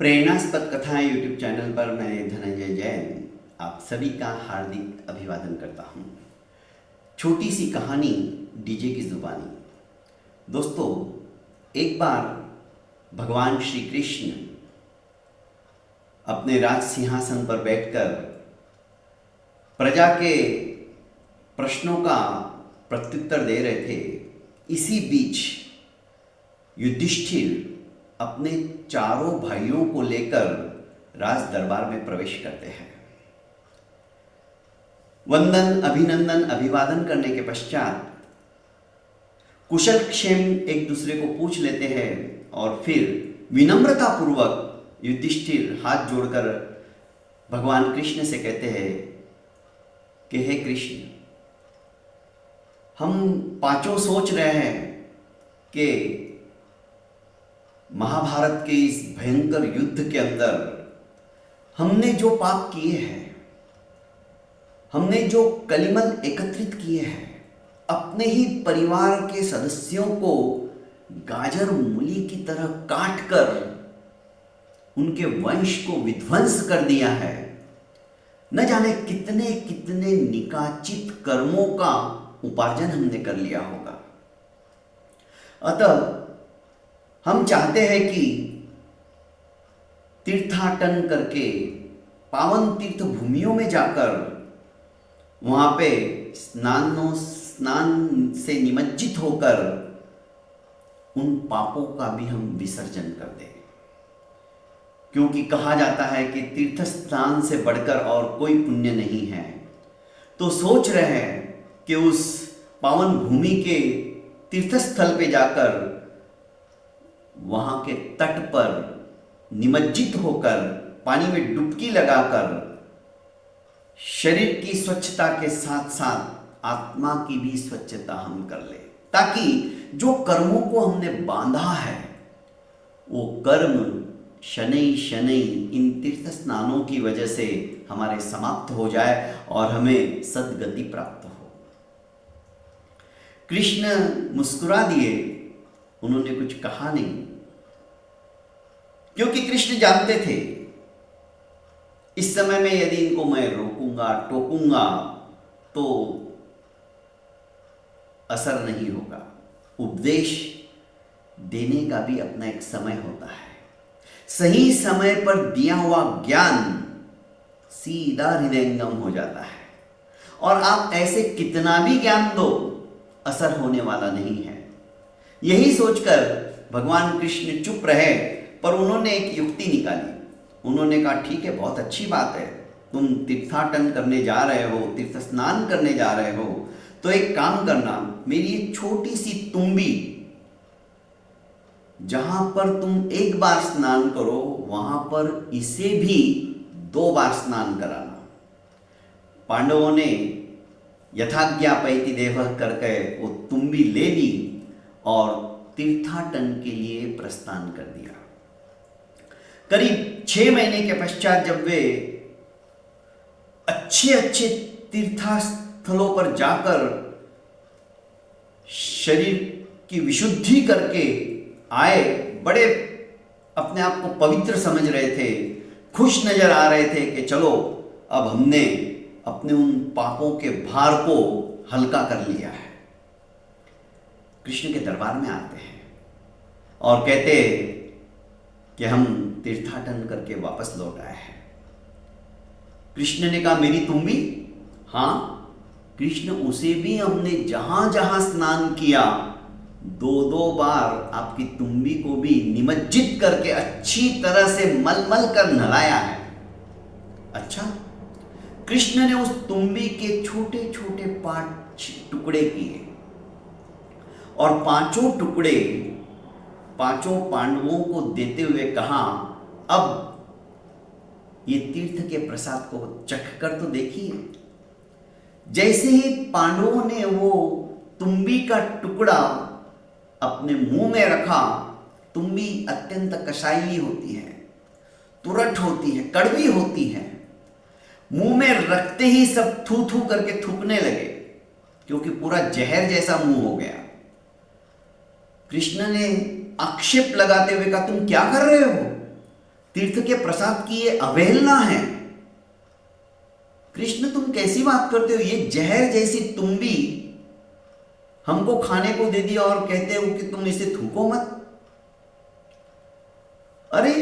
प्रेरणास्पद कथाएं YouTube channel पर मैं धनंजय जैन आप सभी का हार्दिक अभिवादन करता हूं। छोटी सी कहानी डीजे की जुबानी। दोस्तों, एक बार भगवान श्री कृष्ण अपने राज सिंहासन पर बैठकर प्रजा के प्रश्नों का प्रत्युत्तर दे रहे थे। इसी बीच युधिष्ठिर अपने चारों भाइयों को लेकर राज दरबार में प्रवेश करते हैं। वंदन, अभिनंदन, अभिवादन करने के पश्चात कुशल क्षेम एक दूसरे को पूछ लेते हैं और फिर विनम्रता पूर्वक युधिष्ठिर हाथ जोड़कर भगवान कृष्ण से कहते हैं कि हे कृष्ण, हम पांचों सोच रहे हैं कि महाभारत के इस भयंकर युद्ध के अंदर हमने जो पाप किए हैं, हमने जो कलिमल एकत्रित किए हैं, अपने ही परिवार के सदस्यों को गाजर मूली की तरह काट कर उनके वंश को विध्वंस कर दिया है। न जाने कितने कितने निकाचित कर्मों का उपार्जन हमने कर लिया होगा। अतः हम चाहते हैं कि तीर्थाटन करके पावन तीर्थ भूमियों में जाकर वहां पे स्नान से निमज्जित होकर उन पापों का भी हम विसर्जन कर दें, क्योंकि कहा जाता है कि तीर्थ स्नान से बढ़कर और कोई पुण्य नहीं है। तो सोच रहे हैं कि उस पावन भूमि के तीर्थस्थल पे जाकर वहां के तट पर निमज्जित होकर पानी में डुबकी लगाकर शरीर की स्वच्छता के साथ साथ आत्मा की भी स्वच्छता हम कर ले, ताकि जो कर्मों को हमने बांधा है वो कर्म शनै शनै इन तीर्थ स्नानों की वजह से हमारे समाप्त हो जाए और हमें सद्गति प्राप्त हो। कृष्ण मुस्कुरा दिए, उन्होंने कुछ कहा नहीं, क्योंकि कृष्ण जानते थे इस समय में यदि इनको मैं रोकूंगा टोकूंगा तो असर नहीं होगा। उपदेश देने का भी अपना एक समय होता है। सही समय पर दिया हुआ ज्ञान सीधा हृदयंगम हो जाता है, और आप ऐसे कितना भी ज्ञान दो असर होने वाला नहीं है। यही सोचकर भगवान कृष्ण चुप रहे, पर उन्होंने एक युक्ति निकाली। उन्होंने कहा, ठीक है, बहुत अच्छी बात है, तुम तीर्थाटन करने जा रहे हो, तीर्थ स्नान करने जा रहे हो, तो एक काम करना, मेरी एक छोटी सी तुम्बी जहां पर तुम एक बार स्नान करो वहां पर इसे भी 2 बार स्नान कराना। पांडवों ने यथाज्ञापयति देवः करके वो तुम्बी ले ली और तीर्थाटन के लिए प्रस्थान कर दिया। करीब 6 महीने के पश्चात जब वे अच्छे अच्छे तीर्थस्थलों पर जाकर शरीर की विशुद्धि करके आए, बड़े अपने आप को पवित्र समझ रहे थे, खुश नजर आ रहे थे कि चलो अब हमने अपने उन पापों के भार को हल्का कर लिया है। कृष्ण के दरबार में आते हैं और कहते कि हम तीर्थाटन करके वापस लौट आए हैं। कृष्ण ने कहा, मेरी तुम्बी? हाँ। कृष्ण, उसे भी हमने जहां जहां स्नान किया 2-2 बार आपकी तुम्बी को भी निमज्जित करके अच्छी तरह से मल कर नहलाया है। अच्छा। कृष्ण ने उस तुम्बी के छोटे छोटे 5 टुकड़े किए और 5 टुकड़े 5 पांडवों को देते हुए कहा, अब ये तीर्थ के प्रसाद को चख कर तो देखिए। जैसे ही पांडवों ने वो तुम्बी का टुकड़ा अपने मुंह में रखा, तुम्बी अत्यंत कषायली होती है, तुरट होती है, कड़वी होती है। मुंह में रखते ही सब थू थू करके थूकने लगे, क्योंकि पूरा जहर जैसा मुंह हो गया। कृष्ण ने आक्षेप लगाते हुए कहा, तुम क्या कर रहे हो? तीर्थ के प्रसाद की ये अवहेलना है। कृष्ण तुम कैसी बात करते हो, ये जहर जैसी तुम्बी हमको खाने को दे दिया और कहते हो कि तुम इसे थूको मत। अरे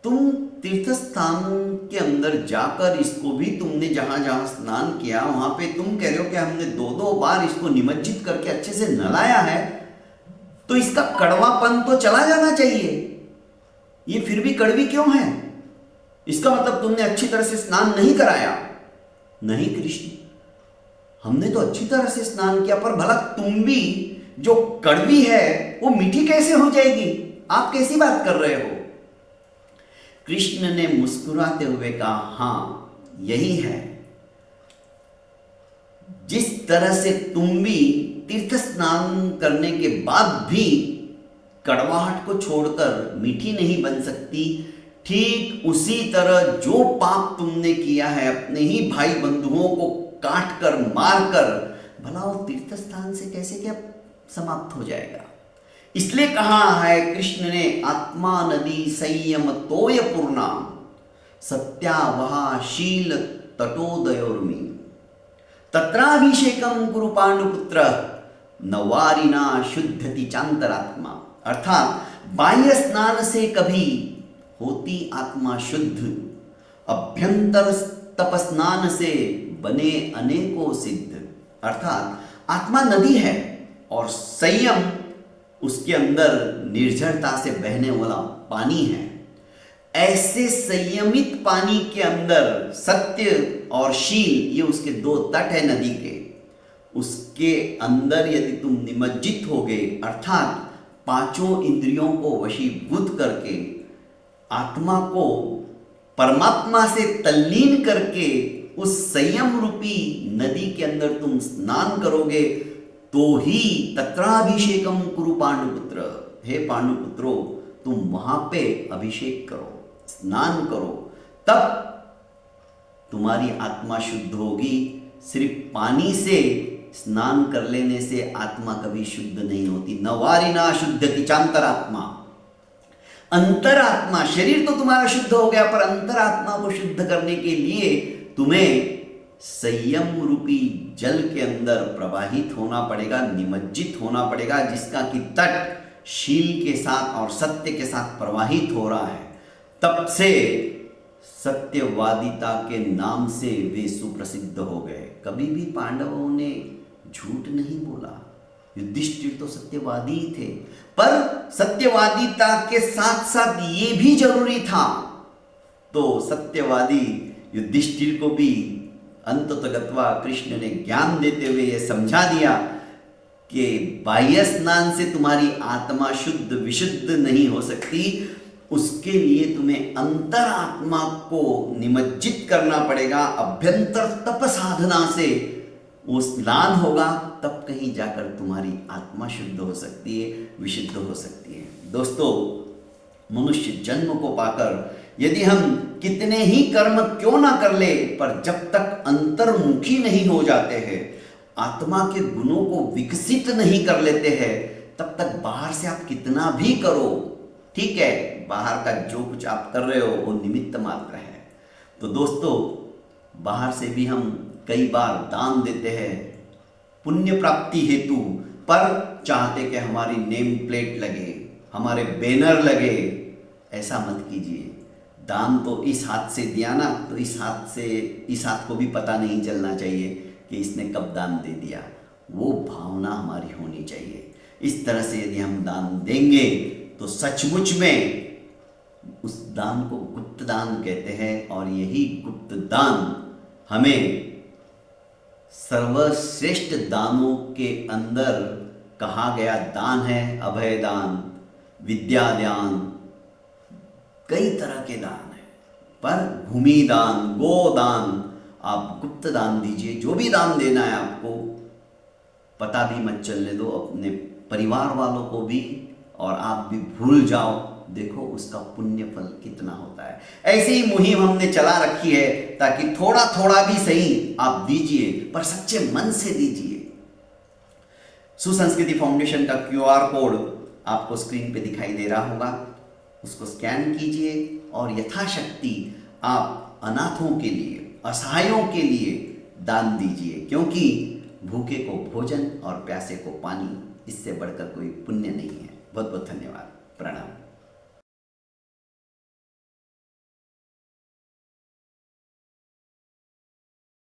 तुम तीर्थ स्थान के अंदर जाकर इसको भी तुमने जहां जहां स्नान किया वहां पे तुम कह रहे हो कि हमने 2-2 बार इसको निमज्जित करके अच्छे से नहलाया है, तो इसका कड़वापन तो चला जाना चाहिए। ये फिर भी कड़वी क्यों है? इसका मतलब तुमने अच्छी तरह से स्नान नहीं कराया। नहीं कृष्ण, हमने तो अच्छी तरह से स्नान किया, पर भला तुम भी जो कड़वी है वो मीठी कैसे हो जाएगी? आप कैसी बात कर रहे हो? कृष्ण ने मुस्कुराते हुए कहा, हां यही है। जिस तरह से तुम भी तीर्थ स्नान करने के बाद भी कड़वाहट को छोड़कर मीठी नहीं बन सकती, ठीक उसी तरह जो पाप तुमने किया है अपने ही भाई बंधुओं को काट कर मार कर, भला वो तीर्थ स्थान से कैसे क्या समाप्त हो जाएगा? इसलिए कहा है कृष्ण ने, आत्मा नदी संयम तोय पूर्णा सत्यावहा शील तटोदयोर्मी तत्राभिषेकम कुरु पांडुपुत्र नवारिना शुद्धति चांतरात्मा। अर्थात बाह्य स्नान से कभी होती आत्मा शुद्ध, अभ्यंतर तप स्नान से बने अनेकों सिद्ध। अर्थात आत्मा नदी है और संयम उसके अंदर निर्जरता से बहने वाला पानी है। ऐसे संयमित पानी के अंदर सत्य और शील, ये उसके 2 तट है नदी के, उसके अंदर यदि तुम निमज्जित हो गए, अर्थात 5 इंद्रियों को वशीभूत करके आत्मा को परमात्मा से तल्लीन करके उस संयम रूपी नदी के अंदर तुम स्नान करोगे, तो ही तत्राभिषेकम कुरु पांडुपुत्र, हे पांडुपुत्रो तुम वहां पे अभिषेक करो, स्नान करो, तब तुम्हारी आत्मा शुद्ध होगी। सिर्फ पानी से स्नान कर लेने से आत्मा कभी शुद्ध नहीं होती। नवारिना शुद्धति चांतरात्मा, अंतरात्मा, शरीर तो तुम्हारा शुद्ध हो गया, पर अंतरात्मा को शुद्ध करने के लिए तुम्हें संयम रूपी जल के अंदर प्रवाहित होना पड़ेगा, निमज्जित होना पड़ेगा, जिसका कि तट शील के साथ और सत्य के साथ प्रवाहित हो रहा है। तब से सत्यवादिता के नाम से वे सुप्रसिद्ध हो गए। कभी भी पांडवों ने झूठ नहीं बोला। युधिष्ठिर तो सत्यवादी ही थे, पर सत्यवादिता के साथ साथ ये भी जरूरी था। तो सत्यवादी युधिष्ठिर को भी अंततगत्वा कृष्ण ने ज्ञान देते हुए यह समझा दिया कि बाह्य स्नान से तुम्हारी आत्मा शुद्ध विशुद्ध नहीं हो सकती, उसके लिए तुम्हें अंतरात्मा को निमज्जित करना पड़ेगा। अभ्यंतर तप साधना से वो स्नान होगा, तब कहीं जाकर तुम्हारी आत्मा शुद्ध हो सकती है, विशुद्ध हो सकती है। दोस्तों, मनुष्य जन्म को पाकर यदि हम कितने ही कर्म क्यों ना कर ले, पर जब तक अंतर्मुखी नहीं हो जाते हैं, आत्मा के गुणों को विकसित नहीं कर लेते हैं, तब तक बाहर से आप कितना भी करो, ठीक है, बाहर का जो कुछ आप कर रहे हो वो निमित्त मात्र है। तो दोस्तों, बाहर से भी हम कई बार दान देते हैं पुण्य प्राप्ति हेतु, पर चाहते कि हमारी नेम प्लेट लगे, हमारे बैनर लगे। ऐसा मत कीजिए। दान तो इस हाथ से दिया ना, तो इस हाथ को भी पता नहीं चलना चाहिए कि इसने कब दान दे दिया। वो भावना हमारी होनी चाहिए। इस तरह से यदि हम दान देंगे तो सचमुच में उस दान को गुप्त दान कहते हैं, और यही गुप्त दान हमें सर्वश्रेष्ठ दानों के अंदर कहा गया दान है। अभय दान, विद्या दान, कई तरह के दान है, पर भूमि दान, गोदान, आप गुप्त दान दीजिए। जो भी दान देना है आपको, पता भी मत चलने दो अपने परिवार वालों को भी, और आप भी भूल जाओ, देखो उसका पुण्य फल कितना होता है। ऐसे ही मुहिम हमने चला रखी है, ताकि थोड़ा थोड़ा भी सही आप दीजिए, पर सच्चे मन से दीजिए। सुसंस्कृति फाउंडेशन का QR कोड आपको स्क्रीन पे दिखाई दे रहा होगा, उसको स्कैन कीजिए और यथाशक्ति आप अनाथों के लिए, असहायों के लिए दान दीजिए, क्योंकि भूखे को भोजन और प्यासे को पानी, इससे बढ़कर कोई पुण्य नहीं है। बहुत बहुत धन्यवाद। प्रणाम।